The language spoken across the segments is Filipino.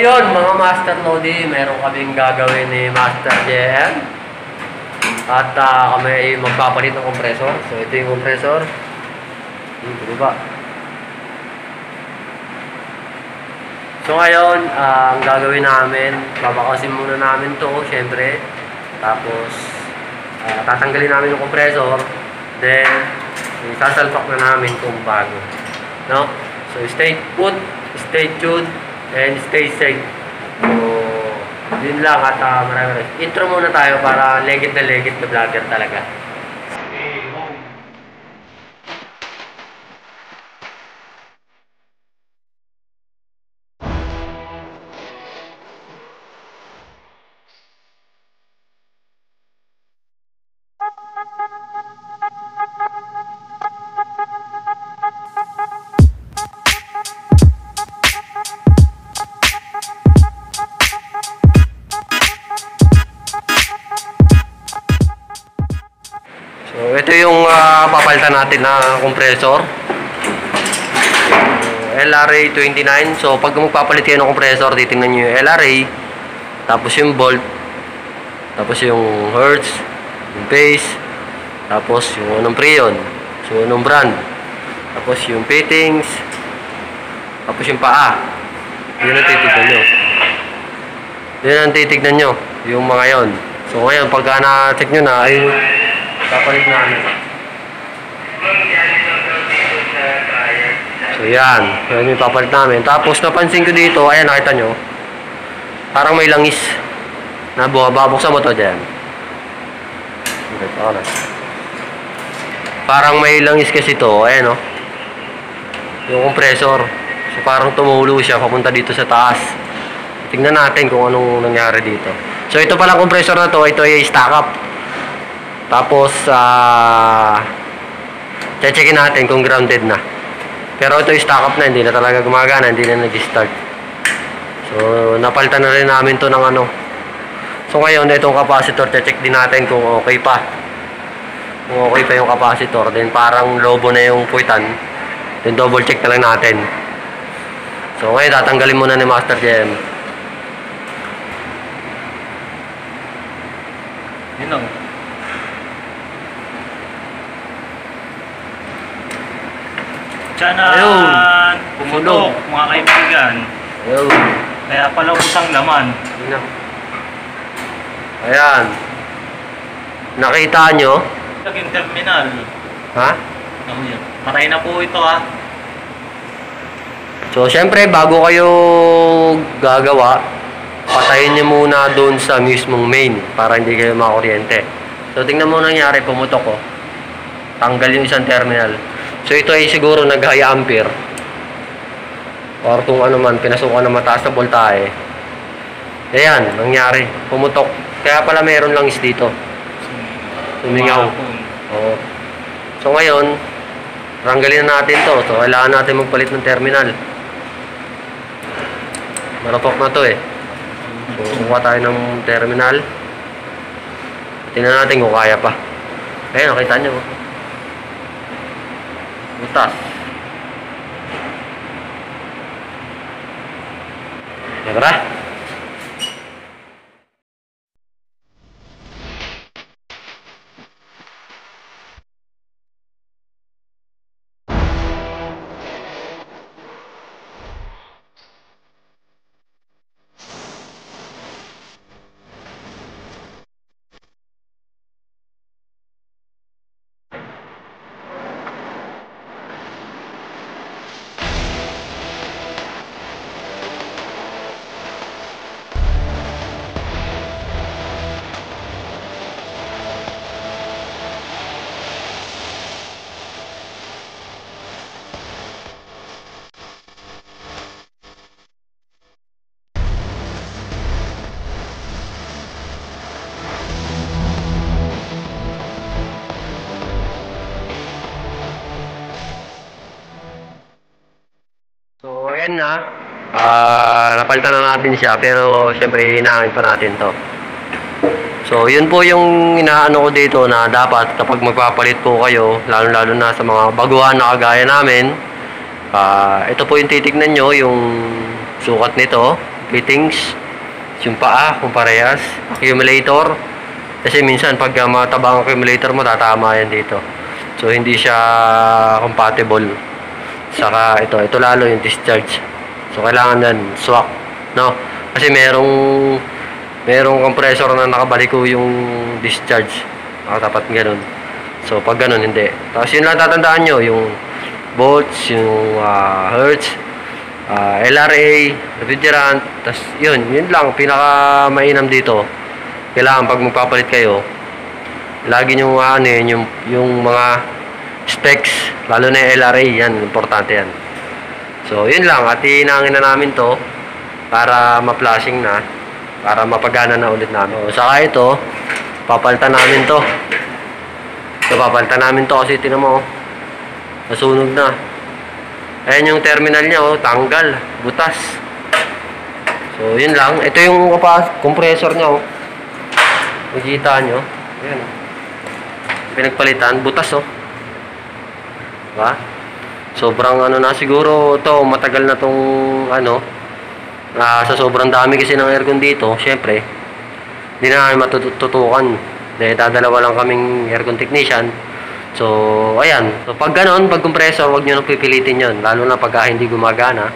Yun, mga Master Lodi, meron kaming gagawin ni Master JM. At kami ay magpapalit ng compressor. So, ito yung compressor. Ito ba? So, ngayon, ang gagawin namin, babakasin muna namin to, syempre. Tapos, tatanggalin namin yung compressor. Then, sasalpak na namin kung bago. No? So, stay put, stay tuned, and stay safe. So, yun lang at marami. Intro muna tayo para legit na vlogger talaga. So, ito yung papalitan natin na compressor. LRA 29. So, pag magpapalit kayo ng compressor, titingnan nyo yung LRA, tapos yung volt, tapos yung hertz, yung phase, tapos yung anong preyon, so anong brand, tapos yung fittings, tapos yung paa. Yun ang titignan nyo. Yun ang titignan nyo, yung mga yon. So, ngayon, pagka na-check nyo na, ay papalit namin. So yan yung papalit namin. Tapos napansin ko dito, ayan nakita nyo, parang may langis na babuksan mo to dyan. Parang may langis kasi to, ayan o, yung compressor. So parang tumulo siya papunta dito sa taas. Tingnan natin kung anong nangyari dito. So ito palang compressor na to, ito ay stock up. Tapos, checkin natin kung grounded na. Pero ito yung stock up na, hindi na talaga gumagana, hindi na nag-start. So, napalitan na rin namin to ng ano. So, ngayon, itong capacitor, check din natin kung okay pa. Kung okay pa yung capacitor, then parang lobo na yung puwitan. Then, double check na lang natin. So, ngayon, tatanggalin muna ni Master JM. Yun lang. Tiyanan! Pumutok, mga kaibigan. Ayun. Kaya pala usang laman. Ayan. Nakita nyo? Naging terminal. Ha? Patay na po ito ha. So, syempre, bago kayo gagawa, patayin nyo muna doon sa mismong main para hindi kayo makakuryente. So, tingnan mo nangyari, pumutok ko. Tanggal yung isang terminal. So, ito ay siguro nag-high ampere. Or kung ano man, pinasukan ng mataas na voltahe. Ayan, nangyari. Pumutok. Kaya pala meron langis dito. Sumingaw. Oo. So, ngayon, tanggalin na natin to. So, kailangan natin magpalit ng terminal. Marupok na to eh. So, kukuha tayo ng terminal. Tingnan natin kung kaya pa. Ayan, nakita nyo. Butas. Diba? So, ayan na. Napalitan na natin siya, pero syempre hinaangin pa natin to. So, yun po yung inaano ko dito na dapat kapag magpapalit po kayo, lalo-lalo na sa mga baguhan na kagaya namin, ito po yung titignan nyo, yung sukat nito, fittings, yung paa kung parehas, accumulator. Kasi minsan pag mataba ang accumulator mo, tatama yan dito. So hindi siya compatible. Saka ito lalo yung discharge. So kailangan yan swak, no? Kasi merong compressor na nakabaliko yung discharge. Nakatapat ganun. So pag ganun hindi. Tapos yun lang tatandaan nyo, yung volts, yung hertz, LRA, refrigerant, tapos yun lang pinaka mainam dito. Kailangan pag magpapalit kayo, lagi nyo yung mga specs, lalo na yung LRA, yan, importante yan. So yun lang, at hinangin na namin to para ma-flashing na, para mapagana na ulit namin. So, saka ito, papalitan namin to. So papalitan namin to kasi tinan mo, nasunog na. Ayan yung terminal niya, tanggal, butas. So yun lang. Ito yung compressor niya, makikita nyo. Ayan, pinagpalitan, butas, diba? Sobrang na siguro to, matagal na tong sa sobrang dami kasi ng aircon dito, syempre hindi na namin matututukan dahil dadalawa lang kaming aircon technician. So ayan, so pag ganon, pag compressor, wag nyo nang pipilitin yon, lalo na pag hindi gumagana.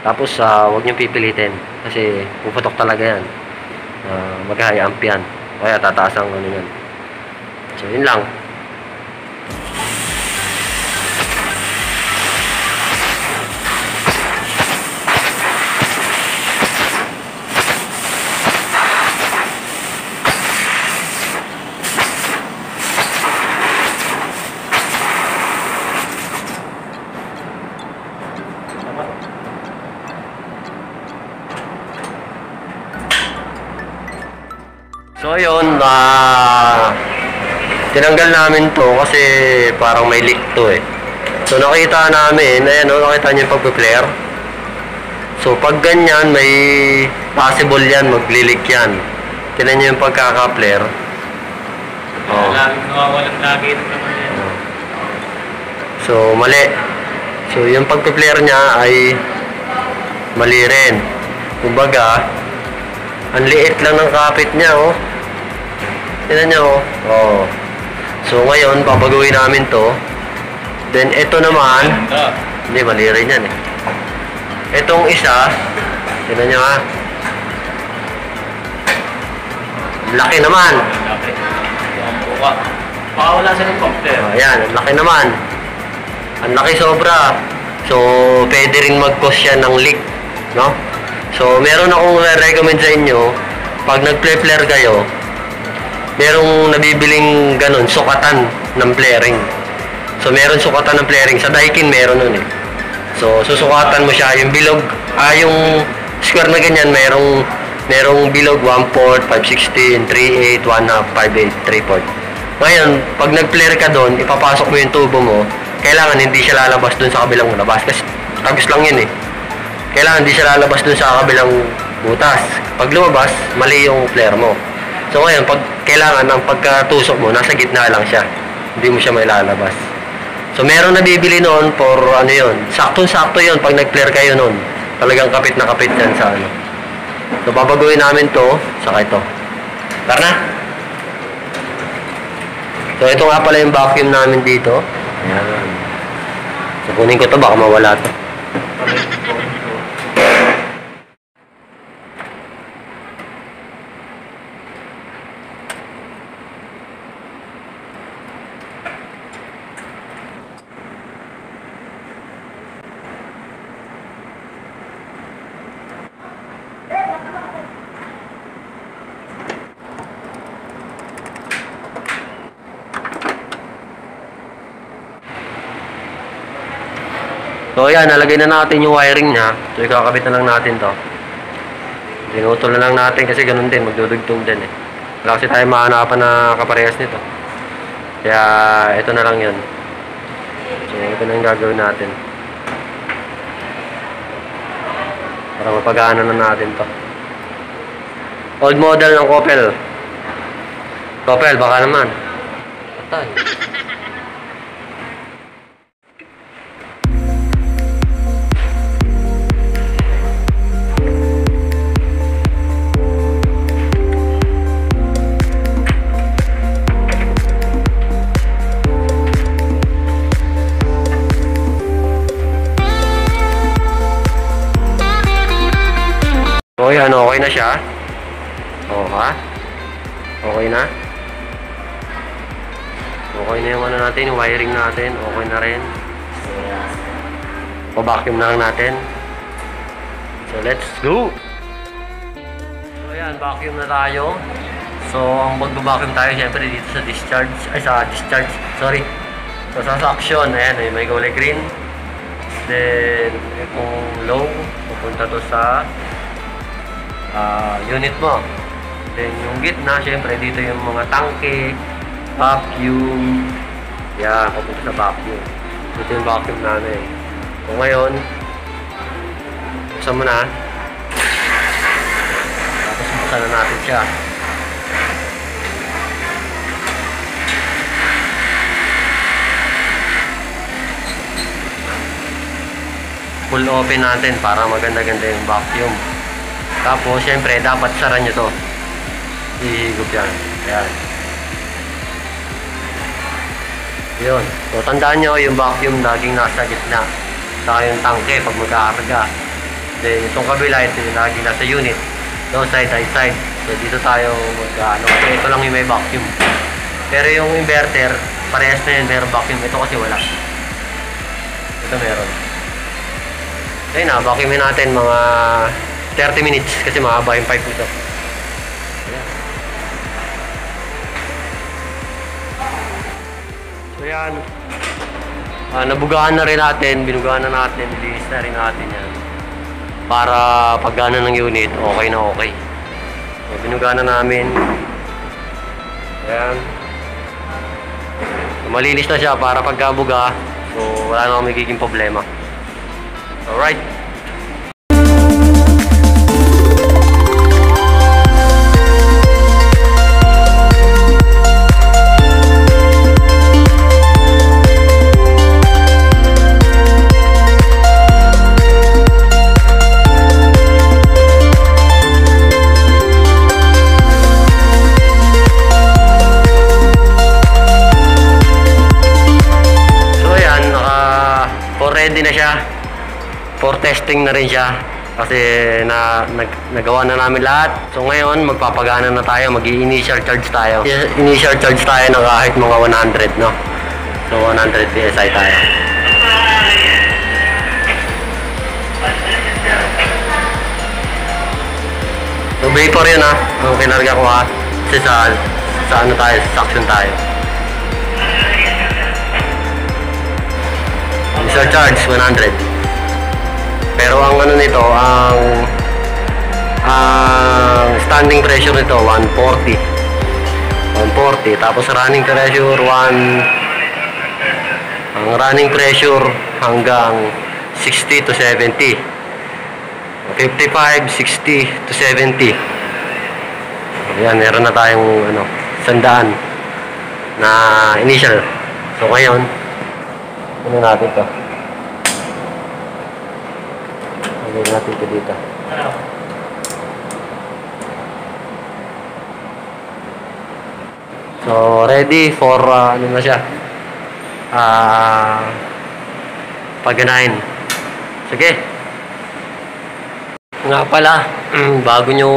Tapos wag nyo pipilitin kasi puputok talaga yan, mag-high amp yan, kaya tataas ang yan. So yun lang. So ayun, tinanggal namin to kasi parang may leak to eh. So nakita namin, ayan nakita niyo yung pag-flare. So pag ganyan, may possible yan, magli-leak yan. Tingnan niyo yung pagkaka-flare. Laging nawawalan lagi ito naman yan. So mali. So yung pag-flare niya ay mali rin. Kumbaga, ang liit lang ng kapit niya, tingnan nyo, So ngayon, papaguhin namin to. Then ito naman, hindi, mali rin yan eh. Itong isa, tingnan nyo ha. Laki naman. Laki. Wala sa ng computer. Ayan, ang laki naman. Ang laki sobra. So, pwede rin mag-cause yan ng leak, no? So, meron akong recommend sa inyo, pag nag-flare kayo, merong nabibiling ganun, sukatan ng flaring. So, meron sukatan ng flaring. Sa Daikin, meron nun eh. So, susukatan mo siya. Yung bilog, yung square na ganyan, merong bilog 1/4, 5/16, 3/8, 1/2, 5/8, 3/4. Ngayon, pag nag-flare ka doon, ipapasok mo yung tubo mo, kailangan hindi siya lalabas doon sa kabilang labas. Kasi tagos lang yun eh. Kailangan hindi siya lalabas doon sa kabilang butas. Pag lumabas, mali yung flare mo. So ngayon, kailangan ang pagkatusok mo, nasa gitna lang siya. Hindi mo siya mailalabas. So meron nabibili noon for yun. Saktong-sakto yun pag nag-flare kayo noon. Talagang kapit na kapit yan sa So babaguhin namin to, saka ito. Tara na! So ito nga pala yung vacuum namin dito. Ayan. So kunin ko to, baka mawala to. So ayan, nalagay na natin yung wiring niya. So ikakabit na lang natin to. Dinutol na lang natin kasi ganun din, magdudugtong din eh. Wala kasi tayo mahanapan na kaparehas nito. Kaya ito na lang yun. So ito na yung gagawin natin. Para mapagana na natin to. Old model ng Coppel. Coppel, baka naman. Patay. So yan, okay na siya. O ha? Okay na? Okay na yung ano natin, yung wiring natin. Okay na rin. So, pa-vacuum na lang natin. So let's go! So yan, vacuum na tayo. So ang magbabacuum tayo syempre dito sa discharge. Ay, sa discharge. Sorry. So sa suction, ayan, may kulay green. Then, itong low, pupunta to sa unit mo. Then, yung gitna, syempre, dito yung mga tangke, vacuum. Yan, pupunta sa vacuum. Dito yung vacuum namin. So, ngayon, buksan mo na. Tapos, buksan na natin siya. Full open natin para maganda-ganda yung vacuum. Tapos, syempre, dapat sara nyo to. Ihigop yan. Ayan. Yun. So, tandaan nyo, yung vacuum laging nasa gitna. Saka yung tangke pag magkakarga. Then, itong kabila, ito yung laging nasa unit. So, side. So, dito tayo mag-ano. So, ito lang yung may vacuum. Pero yung inverter, parehas na yun, meron vacuum. Ito kasi wala. Ito meron. Ayun na, vacuumin natin mga 30 minutes kasi mahaba yung pipe nito. So yan, nabugaan na rin natin, binugaan na natin, nilinis na rin natin yan. Para paggana ng unit, okay na okay. So, binugaan na namin. Ayan. So, malinis na siya para pagkabuga, so wala na magiging problema. Alright. So ayan, ready na siya. For testing na rin siya kasi nagawa na namin lahat. So ngayon magpapagana na tayo, mag-i-initial charge tayo. Initial charge tayo ng kahit mga 100, no? So 100 PSI tayo. So vapor yun, ha? Ang kinarga ko, ha? Kasi sa ano tayo, suction tayo. Initial charge 100. Pero ang ano nito, ang standing pressure nito 140. Tapos running pressure ang running pressure hanggang 60 to 70. 55, 60 to 70. Ayan, meron na tayong 100 na initial. So ngayon, ano natin to? Lagyan natin ito dito. So, ready for, ano na siya? Pagganahin. Sige. Nga pala, bago nyo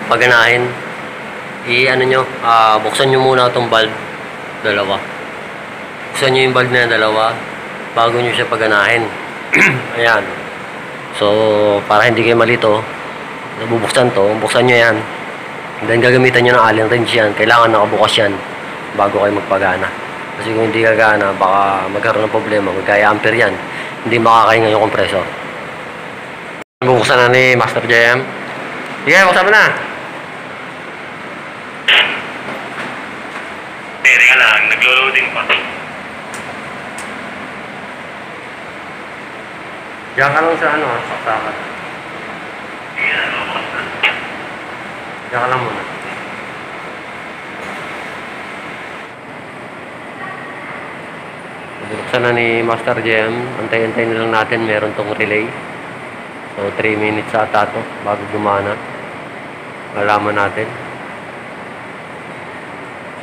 pagganahin, buksan nyo muna itong bulb. Dalawa. Buksan nyo yung bulb na dalawa bago nyo siya pagganahin. Ayan. So, para hindi kayo malito, nabubuksan to, buksan nyo yan. Then gagamitan nyo ng Allen wrench yan. Kailangan nakabukas yan bago kayo magpagana. Kasi kung hindi gagana, baka magkaroon ng problema. Magkaya ampere yan. Hindi makakahinga yung compressor. Bubuksan na ni Master JM. Sige, buksan mo na. Teka lang, naglo-loading pa. Diyan ka lang sa saksakan. Diyan ka lang muna. Buksan na ni Master JM. Antay-antay na lang natin. Meron tong relay. So 3 minutes ata to bago gumana. Malaman natin.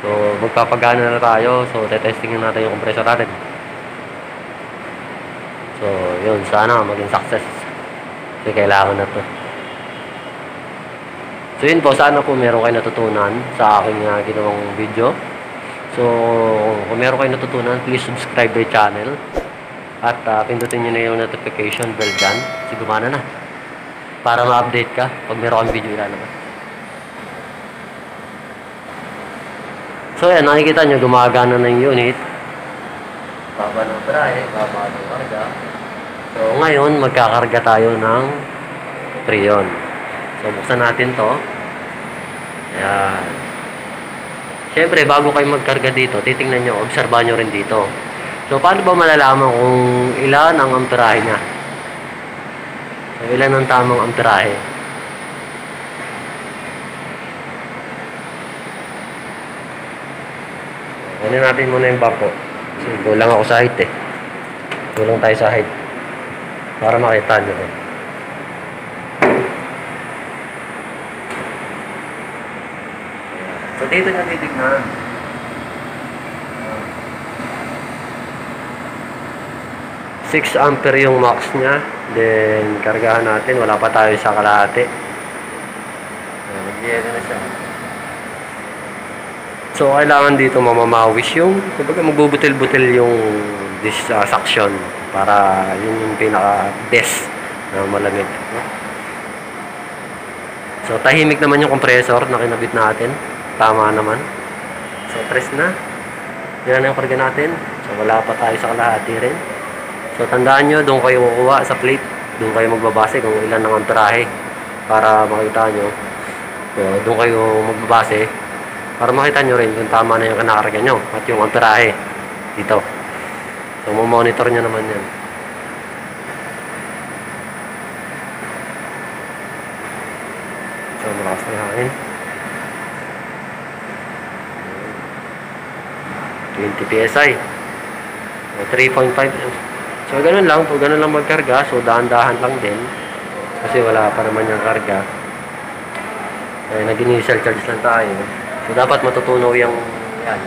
So magpapagana na tayo. So tetestingin natin yung compressor natin. So, yun. Sana maging success. Kasi kailangan na to. So yun po, sana po meron kayo natutunan sa aking ginawang video. So kung meron kayo natutunan, please subscribe to channel. At pindutin nyo na yung notification bell dyan. Kasi gumana na. Para ma-update ka pag meron kang video ilalabas. So yan, nakikita nyo, gumagana na yung unit. Baba ng brahe, baba ng karga. So ngayon, magkakarga tayo ng Freon. So buksan natin to. Ayan. Siyempre, bago kayo magkarga dito, titingnan nyo, obserbahan nyo rin dito. So paano ba malalaman kung ilan ang amperahe niya? So ilan ang tamang amperahe? Ano natin muna yung bako. Kasi kulang ako sa height eh. Kulang tayo sa height. Para makita nyo eh. So dito nyo titignan. 6 ampere yung max niya. Then kargahan natin. Wala pa tayo sa kalahati. Nag-ieda na siya. So, kailangan dito mamamawis yung, kumbaga magbubutil-butil yung suction para yun yung pinaka-best na malamig. No? So, tahimik naman yung compressor na kinabit natin. Tama naman. So, press na. Yan ang karga natin. So, wala pa tayo sa kalahati rin. So, tandaan nyo, doon kayo kukuha sa plate. Doon kayo magbabase kung ilan ang amperahe para makita nyo. So, doon kayo magbabase para makita nyo rin kung tama na yung kinakarga nyo at yung amperahe dito. So, monitor nyo naman yan. So, malakas na hangin. 20 PSI. So, 3.5. So, ganun lang. Pag ganun lang magkarga, so dahan-dahan lang din. Kasi wala pa naman yung karga. Ay, nag-initial charge lang tayo. So, dapat matutunaw yung yan.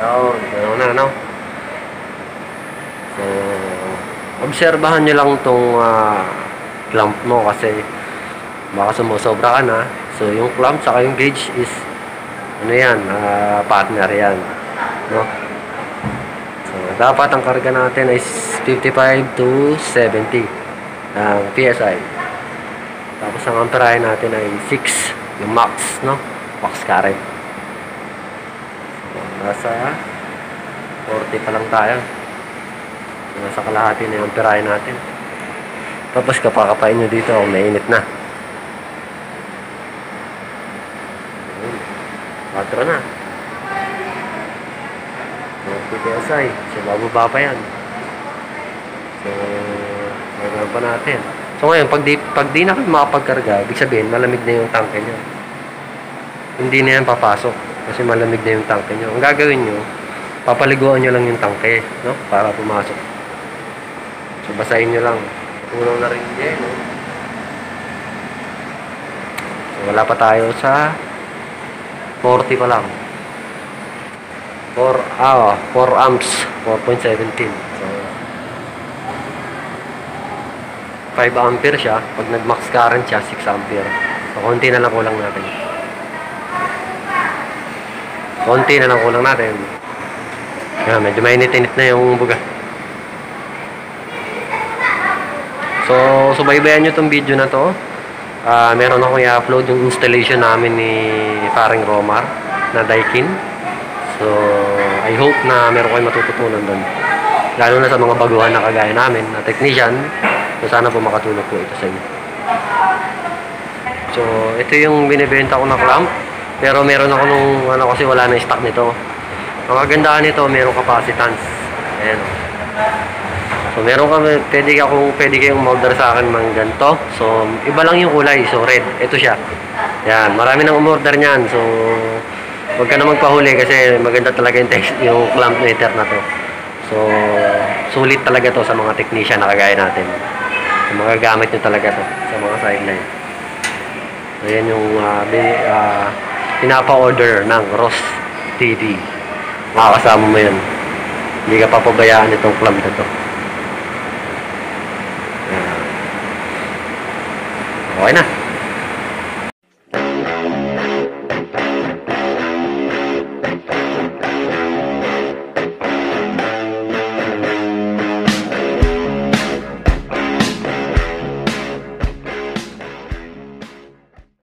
Gano'n na, no? So, obserbahan nyo lang itong clamp mo kasi baka sumusobra ka na. So, yung clamp saka yung gauge is ano yan, partner yan. No? So, dapat ang karga natin is 55 to 70 ng PSI. Tapos ang amperahe natin ay 6, yung max, no? Max current. So, nasa 40 pa lang tayo. So, nasa kalahati na yung amperahe natin. Tapos kapakapain nyo dito, mainit na. 4 na. 40 PSI. So, bababa pa yan. So, magandang pa natin. So, ngayon, pag di na kayo makapagkarga, ibig sabihin, malamig na yung tanke nyo. Hindi na yan papasok. Kasi malamig na yung tanke nyo. Ang gagawin nyo, papaliguan nyo lang yung tanke, no? Para pumasok. So, basahin nyo lang. Tulong na rin yan, no? So, wala pa tayo sa 40 pa lang. 4 amps, 4.17. So, 5 ampere siya. Pag nag-max current siya, 6 ampere. So, konti na lang kulang natin. Konti na lang kulang natin. Yan, medyo mainit-init na yung buga. So, subaybayan nyo itong video na to. Meron akong i-upload yung installation namin ni Paring Romar na Daikin. So, I hope na meron kayong matututunan doon. Lalo na sa mga baguhan na kagaya namin na technician. So, sana po makatulong po ito sa inyo. So, ito yung binibenta ko na clamp. Pero meron ako nung kasi wala na stock nito. Ang kagandahan nito, meron capacitance. Ayan. So, meron kami, pwede kayong order sa akin ng ganito. So, iba lang yung kulay. So, red. Ito siya. Yan. Marami nang umorder niyan. So, huwag ka na magpahuli kasi maganda talaga yung clamp meter na to. So, sulit talaga to sa mga technician na kagaya natin. So, magagamit nyo talaga to sa mga sideline. So, yan yung pinapa-order ng Ross TV. Makakasama mo yan. Hindi ka papabayaan itong clamp na to. Okay na.